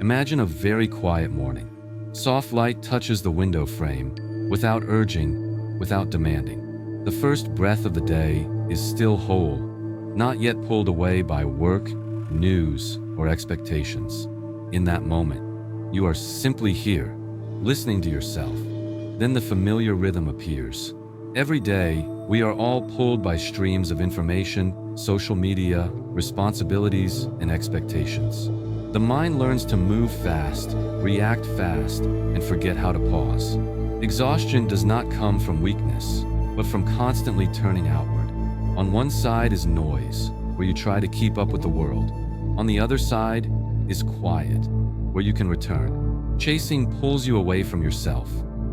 Imagine a very quiet morning. Soft light touches the window frame, without urging, without demanding. The first breath of the day is still whole, not yet pulled away by work, news, or expectations. In that moment, you are simply here, listening to yourself. Then the familiar rhythm appears. Every day, we are all pulled by streams of information, social media, responsibilities, and expectations. The mind learns to move fast, react fast, and forget how to pause. Exhaustion does not come from weakness, but from constantly turning outward. On one side is noise, where you try to keep up with the world. On the other side is quiet, where you can return. Chasing pulls you away from yourself.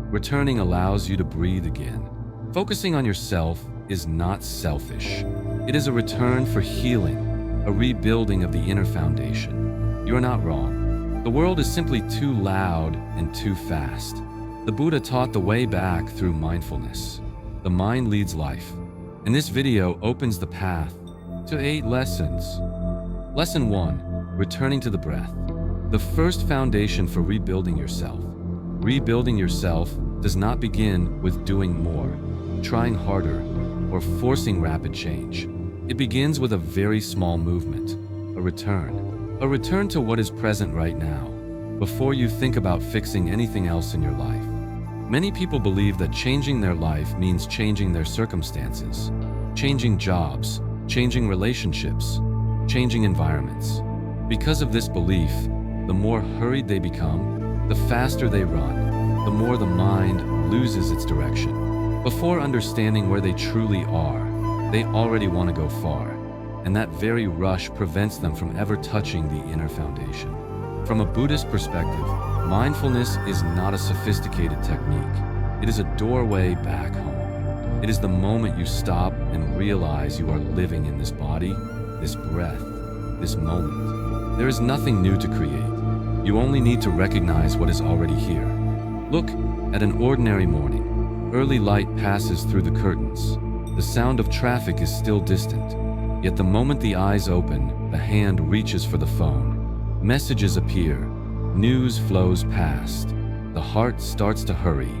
Returning allows you to breathe again. Focusing on yourself is not selfish. It is a return for healing, a rebuilding of the inner foundation. You are not wrong. The world is simply too loud and too fast. The Buddha taught the way back through mindfulness. The mind leads life. And this video opens the path to 8 lessons. Lesson 1, returning to the breath. The first foundation for rebuilding yourself. Rebuilding yourself does not begin with doing more, trying harder, or forcing rapid change. It begins with a very small movement, a return. A return to what is present right now, before you think about fixing anything else in your life. Many people believe that changing their life means changing their circumstances, changing jobs, changing relationships, changing environments. Because of this belief, the more hurried they become, the faster they run, the more the mind loses its direction. Before understanding where they truly are, they already want to go far, and that very rush prevents them from ever touching the inner foundation. From a Buddhist perspective, mindfulness is not a sophisticated technique. It is a doorway back home. It is the moment you stop and realize you are living in this body, this breath, this moment. There is nothing new to create. You only need to recognize what is already here. Look at an ordinary morning. Early light passes through the curtains. The sound of traffic is still distant. Yet the moment the eyes open, the hand reaches for the phone. Messages appear. News flows past. The heart starts to hurry.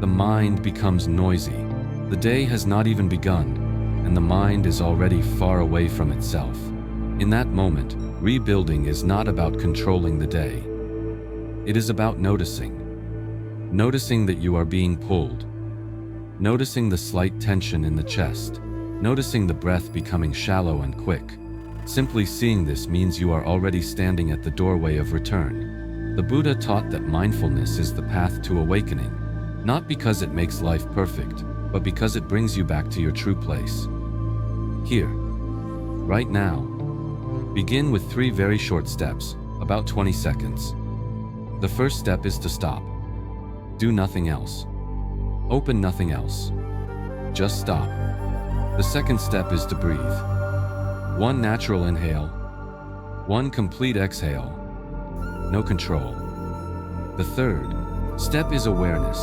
The mind becomes noisy. The day has not even begun, and the mind is already far away from itself. In that moment, rebuilding is not about controlling the day. It is about noticing. Noticing that you are being pulled. Noticing the slight tension in the chest. Noticing the breath becoming shallow and quick. Simply seeing this means you are already standing at the doorway of return. The Buddha taught that mindfulness is the path to awakening, not because it makes life perfect, but because it brings you back to your true place. Here, right now. Begin with 3 very short steps, about 20 seconds. The first step is to stop. Do nothing else. Open nothing else. Just stop. The second step is to breathe. 1 natural inhale, 1 complete exhale. No control. The third step is awareness.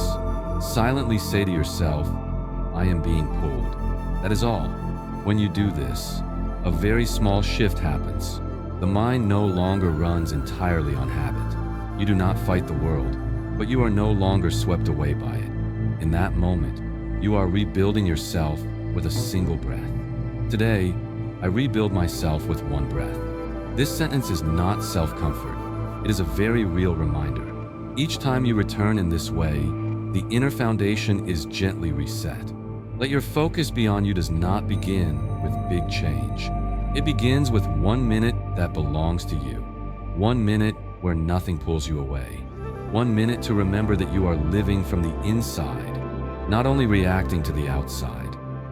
Silently say to yourself, I am being pulled. That is all. When you do this, a very small shift happens. The mind no longer runs entirely on habit. You do not fight the world, but you are no longer swept away by it. In that moment, you are rebuilding yourself with a single breath. Today, I rebuild myself with 1 breath. This sentence is not self-comfort. It is a very real reminder. Each time you return in this way, the inner foundation is gently reset. Let your focus be on you does not begin with big change. It begins with 1 minute that belongs to you. 1 minute where nothing pulls you away. 1 minute to remember that you are living from the inside, not only reacting to the outside.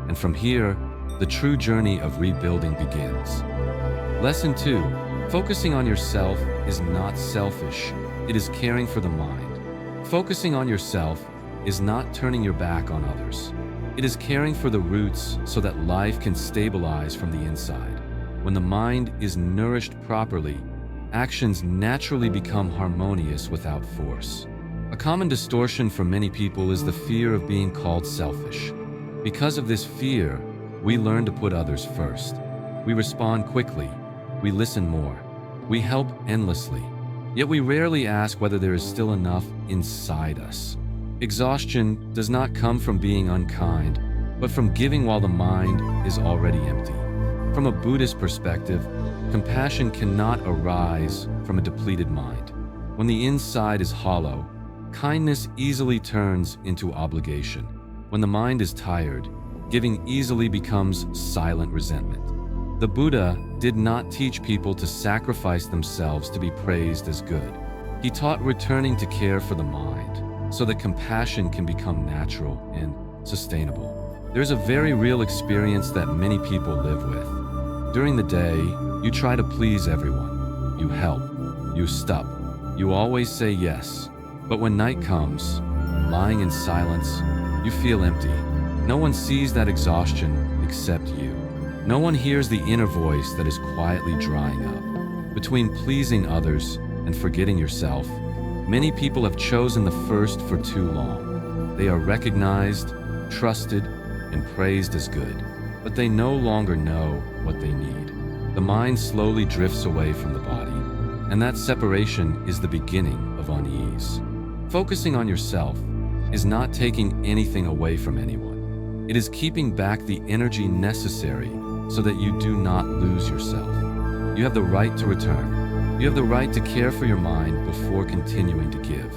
And from here, the true journey of rebuilding begins. Lesson 2, focusing on yourself is not selfish. It is caring for the mind. Focusing on yourself is not turning your back on others. It is caring for the roots so that life can stabilize from the inside. When the mind is nourished properly, actions naturally become harmonious without force. A common distortion for many people is the fear of being called selfish. Because of this fear, we learn to put others first. We respond quickly. We listen more. We help endlessly. Yet we rarely ask whether there is still enough inside us. Exhaustion does not come from being unkind, but from giving while the mind is already empty. From a Buddhist perspective, compassion cannot arise from a depleted mind. When the inside is hollow, kindness easily turns into obligation. When the mind is tired, giving easily becomes silent resentment. The Buddha did not teach people to sacrifice themselves to be praised as good. He taught returning to care for the mind, so that compassion can become natural and sustainable. There's a very real experience that many people live with. During the day, you try to please everyone. You help. You stop. You always say yes. But when night comes, lying in silence, you feel empty. No one sees that exhaustion except you. No one hears the inner voice that is quietly drying up. Between pleasing others and forgetting yourself, many people have chosen the first for too long. They are recognized, trusted, and praised as good, but they no longer know what they need. The mind slowly drifts away from the body, and that separation is the beginning of unease. Focusing on yourself is not taking anything away from anyone. It is keeping back the energy necessary so that you do not lose yourself. You have the right to return. You have the right to care for your mind before continuing to give.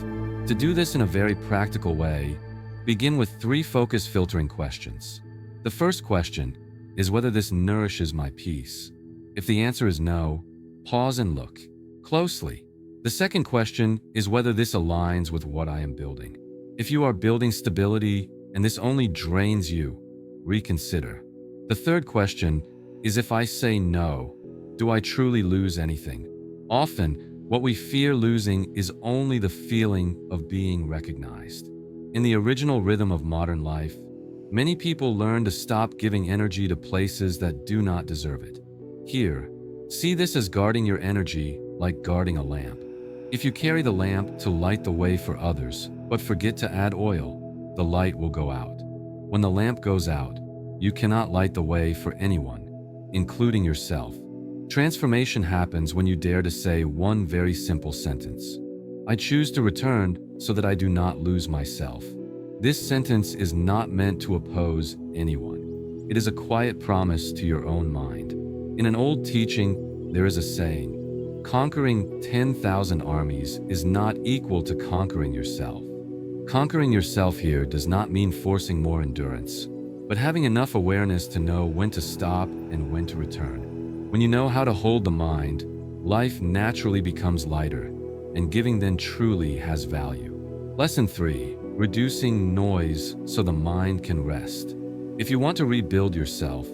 To do this in a very practical way, begin with 3 focus filtering questions. The first question is whether this nourishes my peace. If the answer is no, pause and look closely. The second question is whether this aligns with what I am building. If you are building stability and this only drains you, reconsider. The third question is if I say no, do I truly lose anything? Often, what we fear losing is only the feeling of being recognized. In the original rhythm of modern life, many people learn to stop giving energy to places that do not deserve it. Here, see this as guarding your energy like guarding a lamp. If you carry the lamp to light the way for others, but forget to add oil, the light will go out. When the lamp goes out, you cannot light the way for anyone, including yourself. Transformation happens when you dare to say one very simple sentence. I choose to return so that I do not lose myself. This sentence is not meant to oppose anyone. It is a quiet promise to your own mind. In an old teaching, there is a saying, conquering 10,000 armies is not equal to conquering yourself. Conquering yourself here does not mean forcing more endurance, but having enough awareness to know when to stop and when to return. When you know how to hold the mind, life naturally becomes lighter, and giving then truly has value. Lesson 3. Reducing noise so the mind can rest. If you want to rebuild yourself,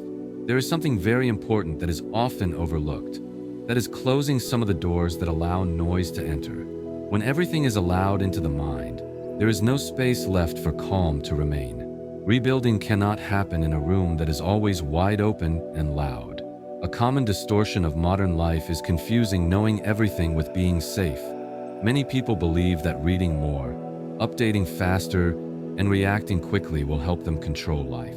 there is something very important that is often overlooked. That is closing some of the doors that allow noise to enter. When everything is allowed into the mind, there is no space left for calm to remain. Rebuilding cannot happen in a room that is always wide open and loud. A common distortion of modern life is confusing knowing everything with being safe. Many people believe that reading more, updating faster, and reacting quickly will help them control life.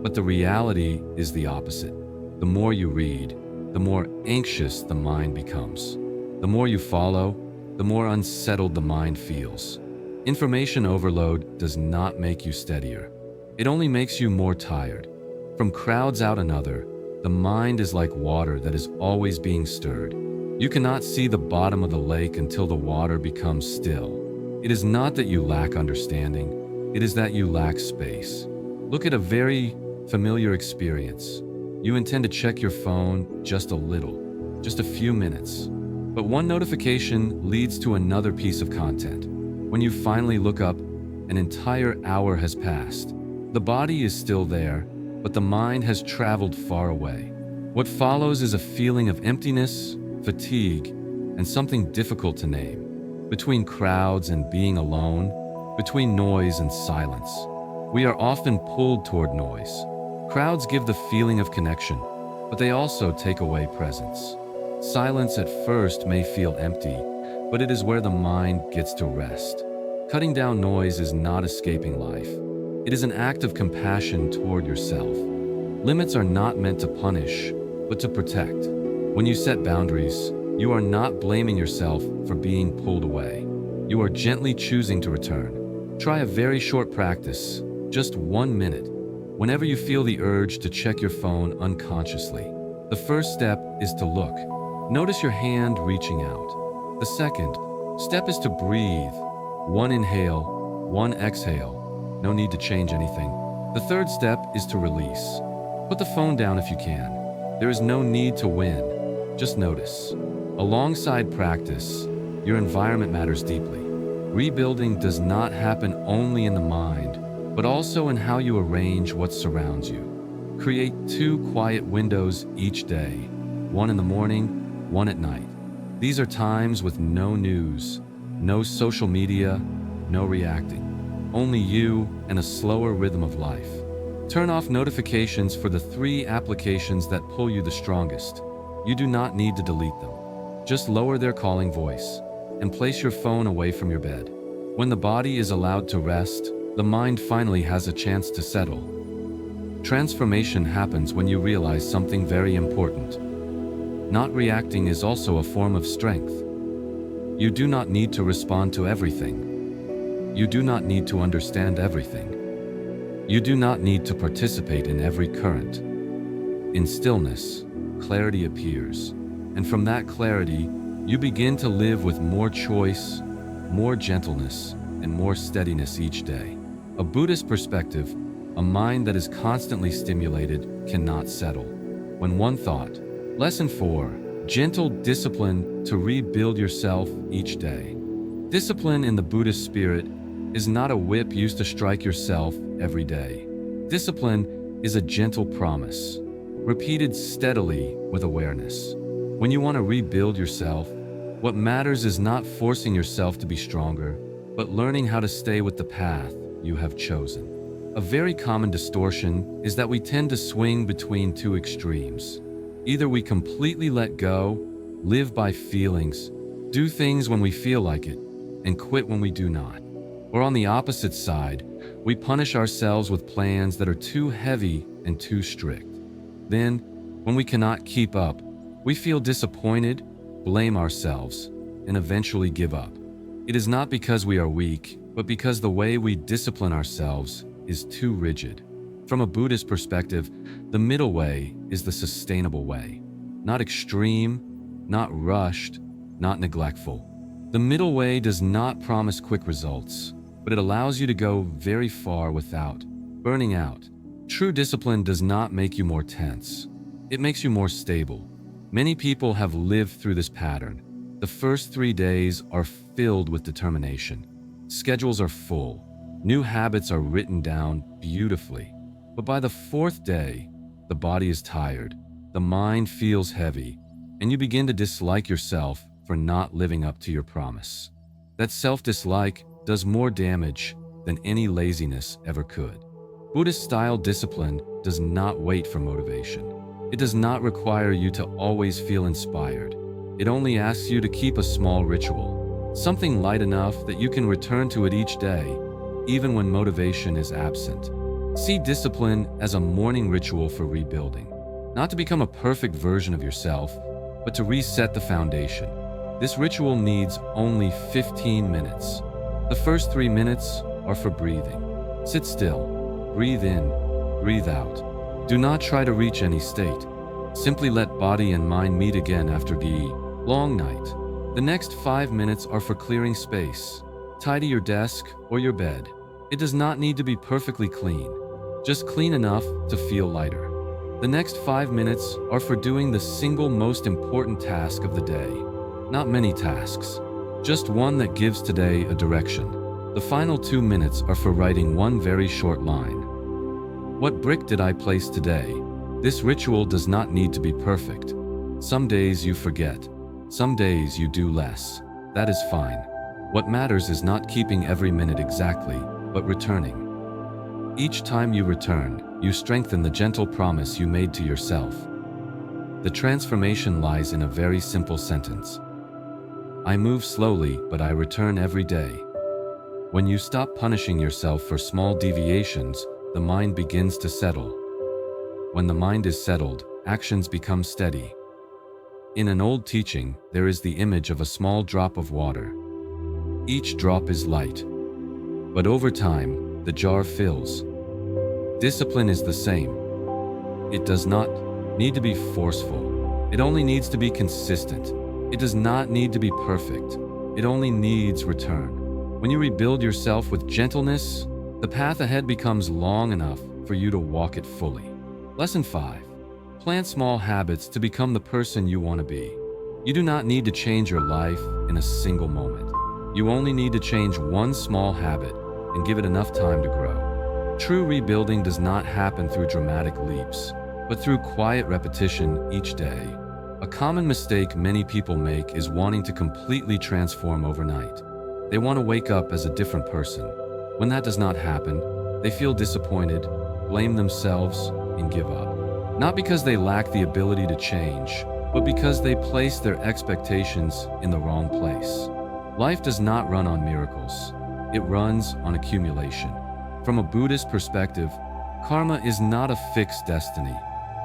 But the reality is the opposite. The more you read, the more anxious the mind becomes. The more you follow, the more unsettled the mind feels. Information overload does not make you steadier. It only makes you more tired. From crowds out another, the mind is like water that is always being stirred. You cannot see the bottom of the lake until the water becomes still. It is not that you lack understanding, it is that you lack space. Look at a very familiar experience. You intend to check your phone just a little, just a few minutes. But one notification leads to another piece of content. When you finally look up, an entire hour has passed. The body is still there, but the mind has traveled far away. What follows is a feeling of emptiness, fatigue, and something difficult to name. Between crowds and being alone, between noise and silence, we are often pulled toward noise. Crowds give the feeling of connection, but they also take away presence. Silence at first may feel empty, but it is where the mind gets to rest. Cutting down noise is not escaping life. It is an act of compassion toward yourself. Limits are not meant to punish, but to protect. When you set boundaries, You are not blaming yourself for being pulled away. You are gently choosing to return. Try a very short practice, just 1 minute, whenever you feel the urge to check your phone unconsciously. The first step is to look. Notice your hand reaching out. The second step is to breathe. 1 inhale, 1 exhale. No need to change anything. The third step is to release. Put the phone down if you can. There is no need to win. Just notice. Alongside practice, your environment matters deeply. Rebuilding does not happen only in the mind, but also in how you arrange what surrounds you. Create 2 quiet windows each day, 1 in the morning, 1 at night. These are times with no news, no social media, no reacting. Only you and a slower rhythm of life. Turn off notifications for the 3 applications that pull you the strongest. You do not need to delete them. Just lower their calling voice and place your phone away from your bed. When the body is allowed to rest, the mind finally has a chance to settle. Transformation happens when you realize something very important. Not reacting is also a form of strength. You do not need to respond to everything. You do not need to understand everything. You do not need to participate in every current. In stillness, clarity appears, and from that clarity, you begin to live with more choice, more gentleness, and more steadiness each day. A Buddhist perspective, a mind that is constantly stimulated, cannot settle. When one thought. Lesson 4. Gentle discipline to rebuild yourself each day. Discipline in the Buddhist spirit is not a whip used to strike yourself every day. Discipline is a gentle promise, repeated steadily with awareness. When you want to rebuild yourself, what matters is not forcing yourself to be stronger, but learning how to stay with the path you have chosen. A very common distortion is that we tend to swing between 2 extremes. Either we completely let go, live by feelings, do things when we feel like it, and quit when we do not. Or on the opposite side, we punish ourselves with plans that are too heavy and too strict. Then, when we cannot keep up, we feel disappointed, blame ourselves, and eventually give up. It is not because we are weak, but because the way we discipline ourselves is too rigid. From a Buddhist perspective, the middle way is the sustainable way. Not extreme, not rushed, not neglectful. The middle way does not promise quick results, but it allows you to go very far without burning out. True discipline does not make you more tense. It makes you more stable. Many people have lived through this pattern. The first 3 days are filled with determination. Schedules are full. New habits are written down beautifully. But by the 4th day, the body is tired, the mind feels heavy, and you begin to dislike yourself for not living up to your promise. That self-dislike does more damage than any laziness ever could. Buddhist-style discipline does not wait for motivation. It does not require you to always feel inspired. It only asks you to keep a small ritual, something light enough that you can return to it each day, even when motivation is absent. See discipline as a morning ritual for rebuilding, not to become a perfect version of yourself, but to reset the foundation. This ritual needs only 15 minutes. The first 3 minutes are for breathing. Sit still, breathe in, breathe out. Do not try to reach any state. Simply let body and mind meet again after the long night. The next 5 minutes are for clearing space. Tidy your desk or your bed. It does not need to be perfectly clean, just clean enough to feel lighter. The next 5 minutes are for doing the single most important task of the day. Not many tasks, just one that gives today a direction. The final 2 minutes are for writing one very short line. What brick did I place today? This ritual does not need to be perfect. Some days you forget. Some days you do less. That is fine. What matters is not keeping every minute exactly, but returning. Each time you return, you strengthen the gentle promise you made to yourself. The transformation lies in a very simple sentence. I move slowly, but I return every day. When you stop punishing yourself for small deviations, the mind begins to settle. When the mind is settled, actions become steady. In an old teaching, there is the image of a small drop of water. Each drop is light, but over time, the jar fills. Discipline is the same. It does not need to be forceful. It only needs to be consistent. It does not need to be perfect. It only needs return. When you rebuild yourself with gentleness, the path ahead becomes long enough for you to walk it fully. Lesson 5. Plant small habits to become the person you want to be. You do not need to change your life in a single moment. You only need to change one small habit and give it enough time to grow. True rebuilding does not happen through dramatic leaps, but through quiet repetition each day. A common mistake many people make is wanting to completely transform overnight. They want to wake up as a different person. When that does not happen, they feel disappointed, blame themselves, and give up. Not because they lack the ability to change, but because they place their expectations in the wrong place. Life does not run on miracles. It runs on accumulation. From a Buddhist perspective, karma is not a fixed destiny.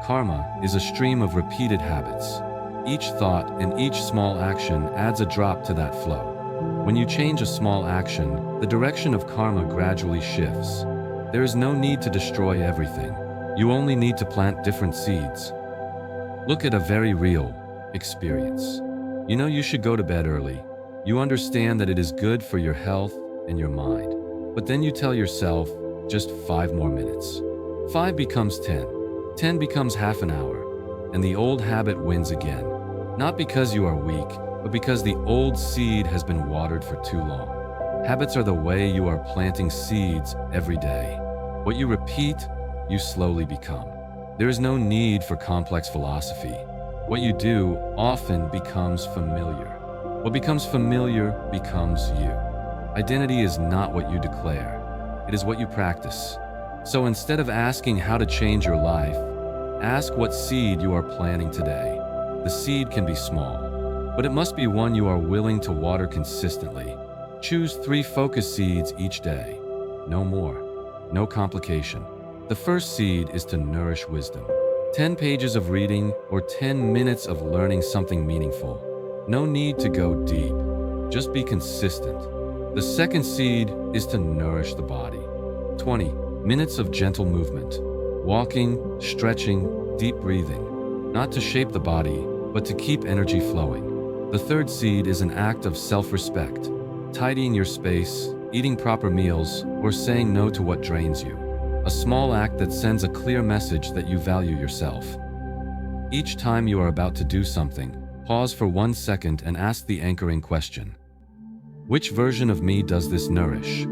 Karma is a stream of repeated habits. Each thought and each small action adds a drop to that flow. When you change a small action, the direction of karma gradually shifts. There is no need to destroy everything. You only need to plant different seeds. Look at a very real experience. You know you should go to bed early. You understand that it is good for your health and your mind. But then you tell yourself, just 5 more minutes. 5 becomes 10. 10 becomes half an hour. And the old habit wins again. Not because you are weak, but because the old seed has been watered for too long. Habits are the way you are planting seeds every day. What you repeat, you slowly become. There is no need for complex philosophy. What you do often becomes familiar. What becomes familiar becomes you. Identity is not what you declare. It is what you practice. So instead of asking how to change your life, ask what seed you are planting today. The seed can be small, but it must be one you are willing to water consistently. Choose 3 focus seeds each day. No more. No complication. The first seed is to nourish wisdom. 10 pages of reading or 10 minutes of learning something meaningful. No need to go deep. Just be consistent. The second seed is to nourish the body. 20 minutes of gentle movement. Walking, stretching, deep breathing. Not to shape the body, but to keep energy flowing. The third seed is an act of self-respect. Tidying your space, eating proper meals, or saying no to what drains you. A small act that sends a clear message that you value yourself. Each time you are about to do something, pause for 1 second and ask the anchoring question. Which version of me does this nourish?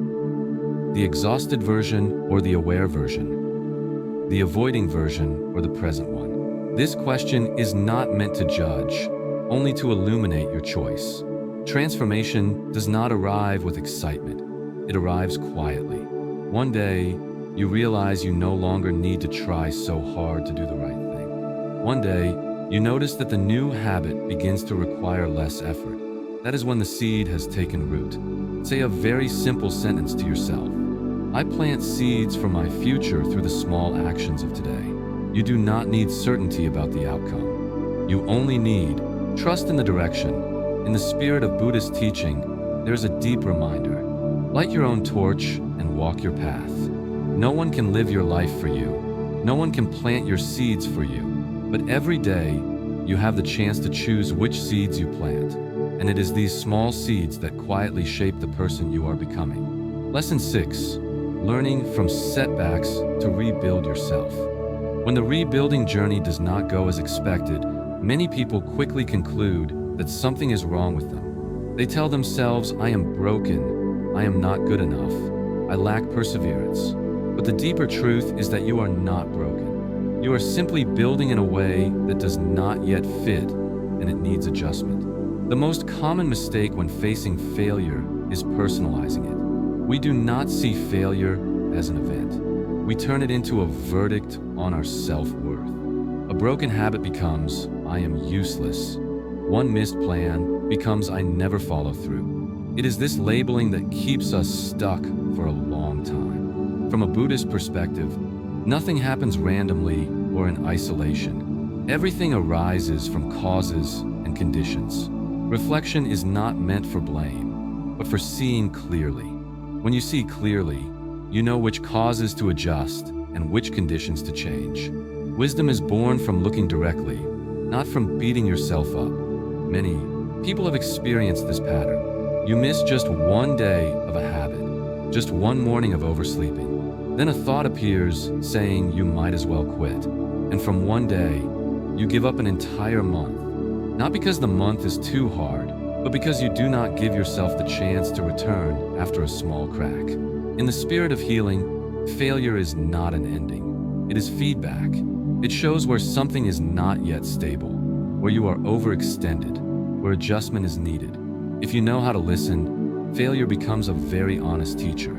The exhausted version or the aware version? The avoiding version or the present one? This question is not meant to judge, only to illuminate your choice. Transformation does not arrive with excitement. It arrives quietly. One day, you realize you no longer need to try so hard to do the right thing. One day, you notice that the new habit begins to require less effort. That is when the seed has taken root. Say a very simple sentence to yourself. I plant seeds for my future through the small actions of today. You do not need certainty about the outcome. You only need trust in the direction. In the spirit of Buddhist teaching, there's a deep reminder. Light your own torch and walk your path. No one can live your life for you. No one can plant your seeds for you. But every day, you have the chance to choose which seeds you plant. And it is these small seeds that quietly shape the person you are becoming. Lesson 6. Learning from setbacks to rebuild yourself. When the rebuilding journey does not go as expected, many people quickly conclude that something is wrong with them. They tell themselves, I am broken, I am not good enough, I lack perseverance. But the deeper truth is that you are not broken. You are simply building in a way that does not yet fit, and it needs adjustment. The most common mistake when facing failure is personalizing it. We do not see failure as an event. We turn it into a verdict on our self-worth. A broken habit becomes, I am useless. One missed plan becomes, I never follow through. It is this labeling that keeps us stuck for a long time. From a Buddhist perspective, nothing happens randomly or in isolation. Everything arises from causes and conditions. Reflection is not meant for blame, but for seeing clearly. When you see clearly, you know which causes to adjust and which conditions to change. Wisdom is born from looking directly, not from beating yourself up. Many people have experienced this pattern. You miss just one day of a habit, just one morning of oversleeping. Then a thought appears saying you might as well quit. And from one day, you give up an entire month. Not because the month is too hard, but because you do not give yourself the chance to return after a small crack. In the spirit of healing, failure is not an ending. It is feedback. It shows where something is not yet stable, where you are overextended, where adjustment is needed. If you know how to listen, failure becomes a very honest teacher.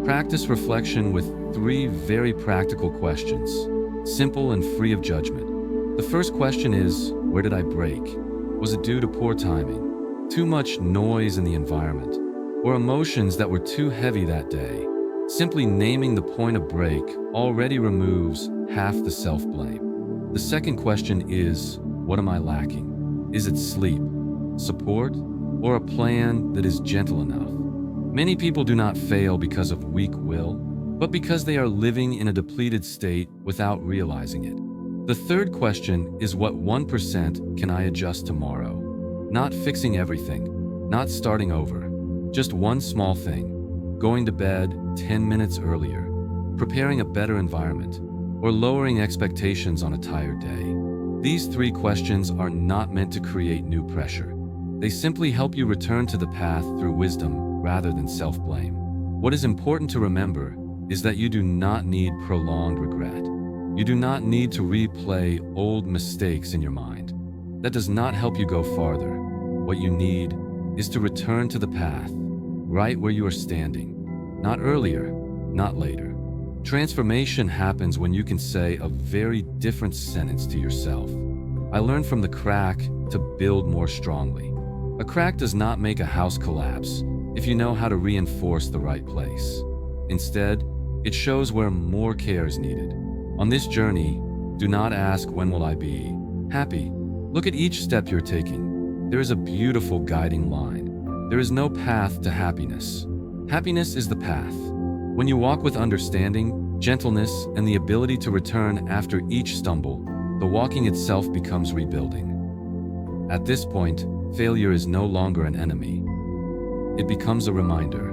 Practice reflection with 3 very practical questions, simple and free of judgment. The first question is, where did I break? Was it due to poor timing, too much noise in the environment, or emotions that were too heavy that day? Simply naming the point of break already removes half the self-blame. The second question is, what am I lacking? Is it sleep, support, or a plan that is gentle enough? Many people do not fail because of weak will, but because they are living in a depleted state without realizing it. The third question is, what 1% can I adjust tomorrow? Not fixing everything, not starting over, just one small thing, going to bed 10 minutes earlier, preparing a better environment, or lowering expectations on a tired day. These 3 questions are not meant to create new pressure. They simply help you return to the path through wisdom rather than self-blame. What is important to remember is that you do not need prolonged regret. You do not need to replay old mistakes in your mind. That does not help you go farther. What you need is to return to the path, right where you are standing. Not earlier, not later. Transformation happens when you can say a very different sentence to yourself. I learned from the crack to build more strongly. A crack does not make a house collapse if you know how to reinforce the right place. Instead, it shows where more care is needed. On this journey, do not ask, when will I be happy? Look at each step you're taking. There is a beautiful guiding line. There is no path to happiness. Happiness is the path. When you walk with understanding, gentleness, and the ability to return after each stumble, the walking itself becomes rebuilding. At this point, failure is no longer an enemy. It becomes a reminder.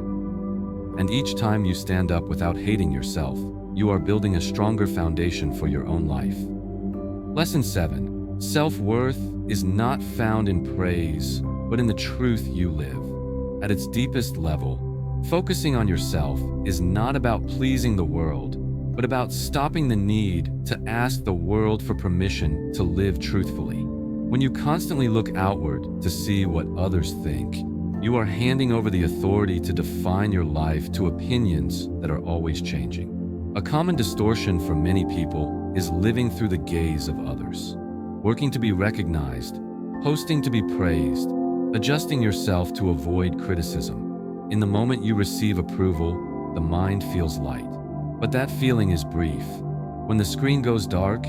And each time you stand up without hating yourself, you are building a stronger foundation for your own life. Lesson 7. Self-worth is not found in praise, but in the truth you live. At its deepest level, focusing on yourself is not about pleasing the world, but about stopping the need to ask the world for permission to live truthfully. When you constantly look outward to see what others think, you are handing over the authority to define your life to opinions that are always changing. A common distortion for many people is living through the gaze of others, working to be recognized, posting to be praised, adjusting yourself to avoid criticism. In the moment you receive approval, the mind feels light. But that feeling is brief. When the screen goes dark,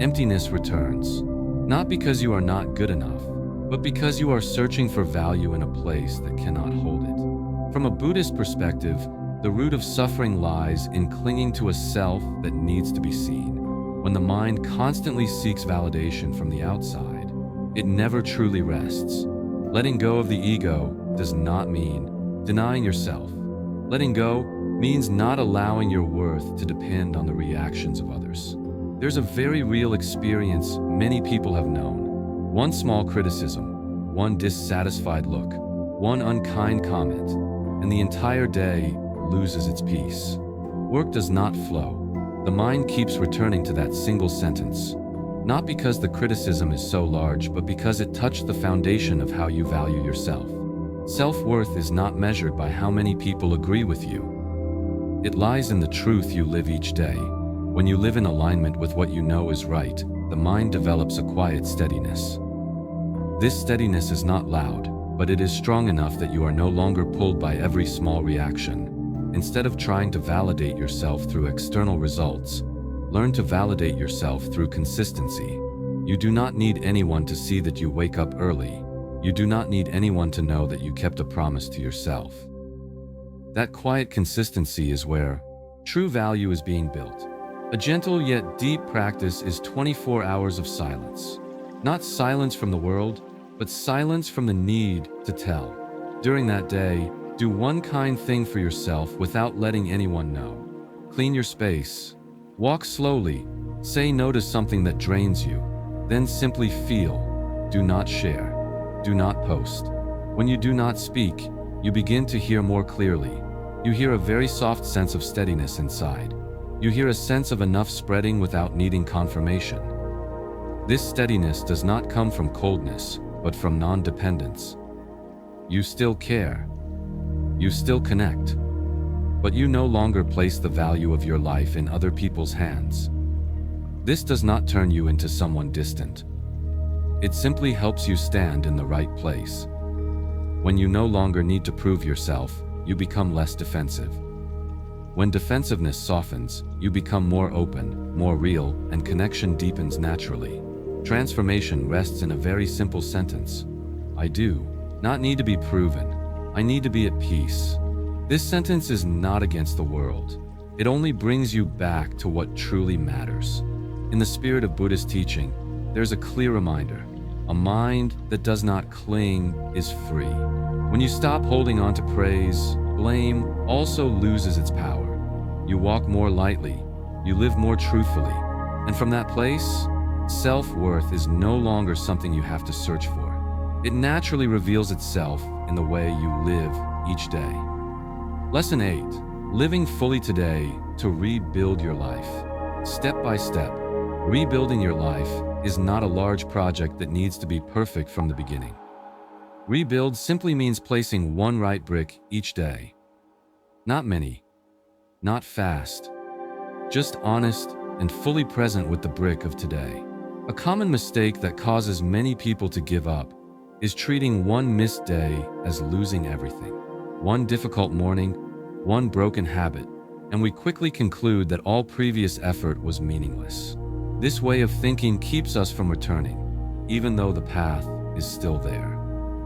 emptiness returns. Not because you are not good enough, but because you are searching for value in a place that cannot hold it. From a Buddhist perspective, the root of suffering lies in clinging to a self that needs to be seen. When the mind constantly seeks validation from the outside, it never truly rests. Letting go of the ego does not mean denying yourself. Letting go means not allowing your worth to depend on the reactions of others. There's a very real experience many people have known. One small criticism, one dissatisfied look, one unkind comment, and the entire day loses its peace. Work does not flow. The mind keeps returning to that single sentence, not because the criticism is so large, but because it touched the foundation of how you value yourself. Self-worth is not measured by how many people agree with you. It lies in the truth you live each day. When you live in alignment with what you know is right, the mind develops a quiet steadiness. This steadiness is not loud, but it is strong enough that you are no longer pulled by every small reaction. Instead of trying to validate yourself through external results, learn to validate yourself through consistency. You do not need anyone to see that you wake up early. You do not need anyone to know that you kept a promise to yourself. That quiet consistency is where true value is being built. A gentle yet deep practice is 24 hours of silence. Not silence from the world, but silence from the need to tell. During that day, do one kind thing for yourself without letting anyone know. Clean your space. Walk slowly. Say no to something that drains you. Then simply feel. Do not share. Do not post. When you do not speak, you begin to hear more clearly. You hear a very soft sense of steadiness inside. You hear a sense of enough spreading without needing confirmation. This steadiness does not come from coldness, but from non-dependence. You still care. You still connect. But you no longer place the value of your life in other people's hands. This does not turn you into someone distant. It simply helps you stand in the right place. When you no longer need to prove yourself, you become less defensive. When defensiveness softens, you become more open, more real, and connection deepens naturally. Transformation rests in a very simple sentence. I do not need to be proven. I need to be at peace. This sentence is not against the world. It only brings you back to what truly matters. In the spirit of Buddhist teaching, there's a clear reminder. A mind that does not cling is free. When you stop holding on to praise, blame also loses its power. You walk more lightly. You live more truthfully. And from that place, self-worth is no longer something you have to search for. It naturally reveals itself in the way you live each day. Lesson 8. Living fully today to rebuild your life. Step by step, rebuilding your life is not a large project that needs to be perfect from the beginning. Rebuild simply means placing one right brick each day. Not many, not fast, just honest and fully present with the brick of today. A common mistake that causes many people to give up is treating one missed day as losing everything. One difficult morning, one broken habit, and we quickly conclude that all previous effort was meaningless. This way of thinking keeps us from returning, even though the path is still there.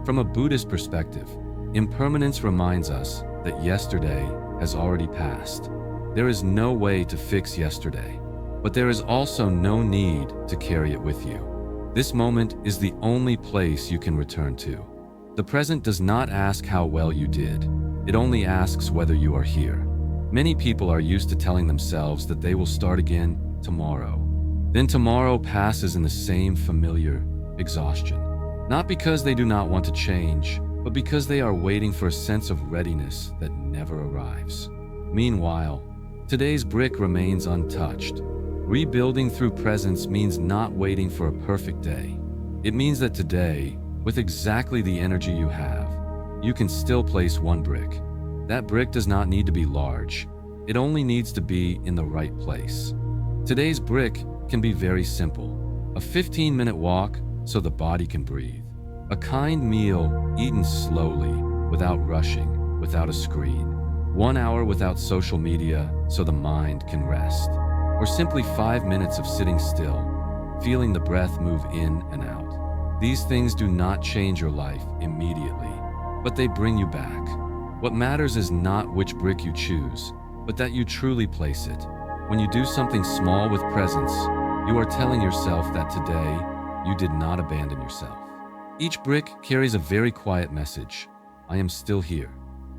From a Buddhist perspective, impermanence reminds us that yesterday has already passed. There is no way to fix yesterday, but there is also no need to carry it with you. This moment is the only place you can return to. The present does not ask how well you did. It only asks whether you are here. Many people are used to telling themselves that they will start again tomorrow. Then tomorrow passes in the same familiar exhaustion. Not because they do not want to change, but because they are waiting for a sense of readiness that never arrives. Meanwhile, today's brick remains untouched. Rebuilding through presence means not waiting for a perfect day. It means that today, with exactly the energy you have, you can still place one brick. That brick does not need to be large. It only needs to be in the right place. Today's brick can be very simple. A 15-minute walk so the body can breathe. A kind meal eaten slowly, without rushing, without a screen. 1 hour without social media so the mind can rest. Or simply 5 minutes of sitting still, feeling the breath move in and out. These things do not change your life immediately, but they bring you back. What matters is not which brick you choose, but that you truly place it. When you do something small with presence, you are telling yourself that today you did not abandon yourself. Each brick carries a very quiet message. I am still here.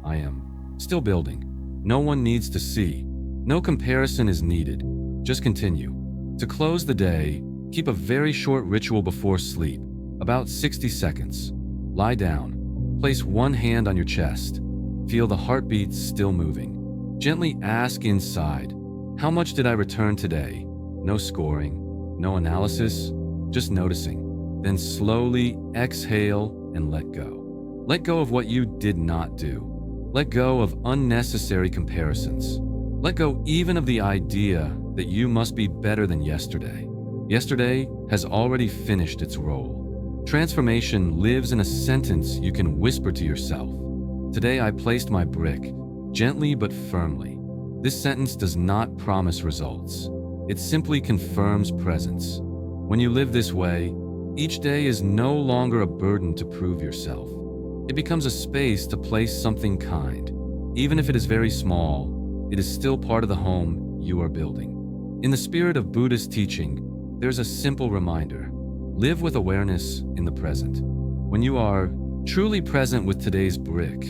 I am still building. No one needs to see. No comparison is needed. Just continue. To close the day, keep a very short ritual before sleep, about 60 seconds. Lie down. Place one hand on your chest. Feel the heartbeat still moving. Gently ask inside, how much did I return today? No scoring, no analysis, just noticing. Then slowly exhale and let go. Let go of what you did not do. Let go of unnecessary comparisons. Let go even of the idea that you must be better than yesterday. Yesterday has already finished its role. Transformation lives in a sentence you can whisper to yourself. Today I placed my brick, gently but firmly. This sentence does not promise results. It simply confirms presence. When you live this way, each day is no longer a burden to prove yourself. It becomes a space to place something kind. Even if it is very small, it is still part of the home you are building. In the spirit of Buddhist teaching, there's a simple reminder. Live with awareness in the present. When you are truly present with today's brick,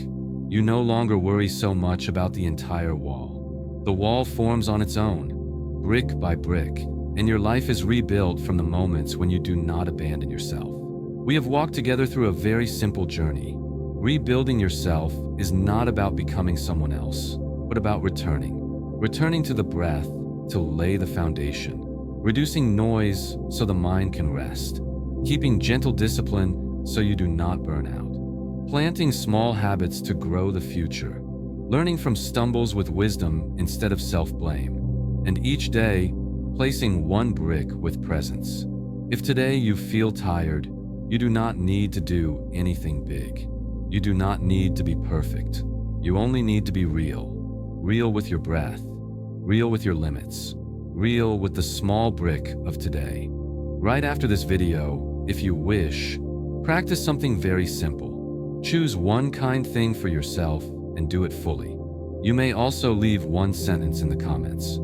you no longer worry so much about the entire wall. The wall forms on its own, brick by brick, and your life is rebuilt from the moments when you do not abandon yourself. We have walked together through a very simple journey. Rebuilding yourself is not about becoming someone else, but about returning to the breath to lay the foundation, reducing noise so the mind can rest, keeping gentle discipline so you do not burn out, planting small habits to grow the future, learning from stumbles with wisdom instead of self-blame, and each day placing one brick with presence. If today you feel tired, you do not need to do anything big. You do not need to be perfect. You only need to be real. Real with your breath, real with your limits, real with the small brick of today. Right after this video, if you wish, practice something very simple. Choose one kind thing for yourself and do it fully. You may also leave one sentence in the comments.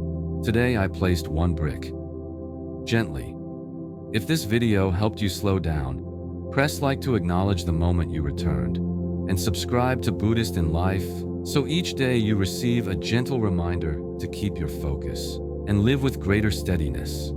Today I placed one brick. Gently. If this video helped you slow down, press like to acknowledge the moment you returned, and subscribe to Buddhist in Life so each day you receive a gentle reminder to keep your focus and live with greater steadiness.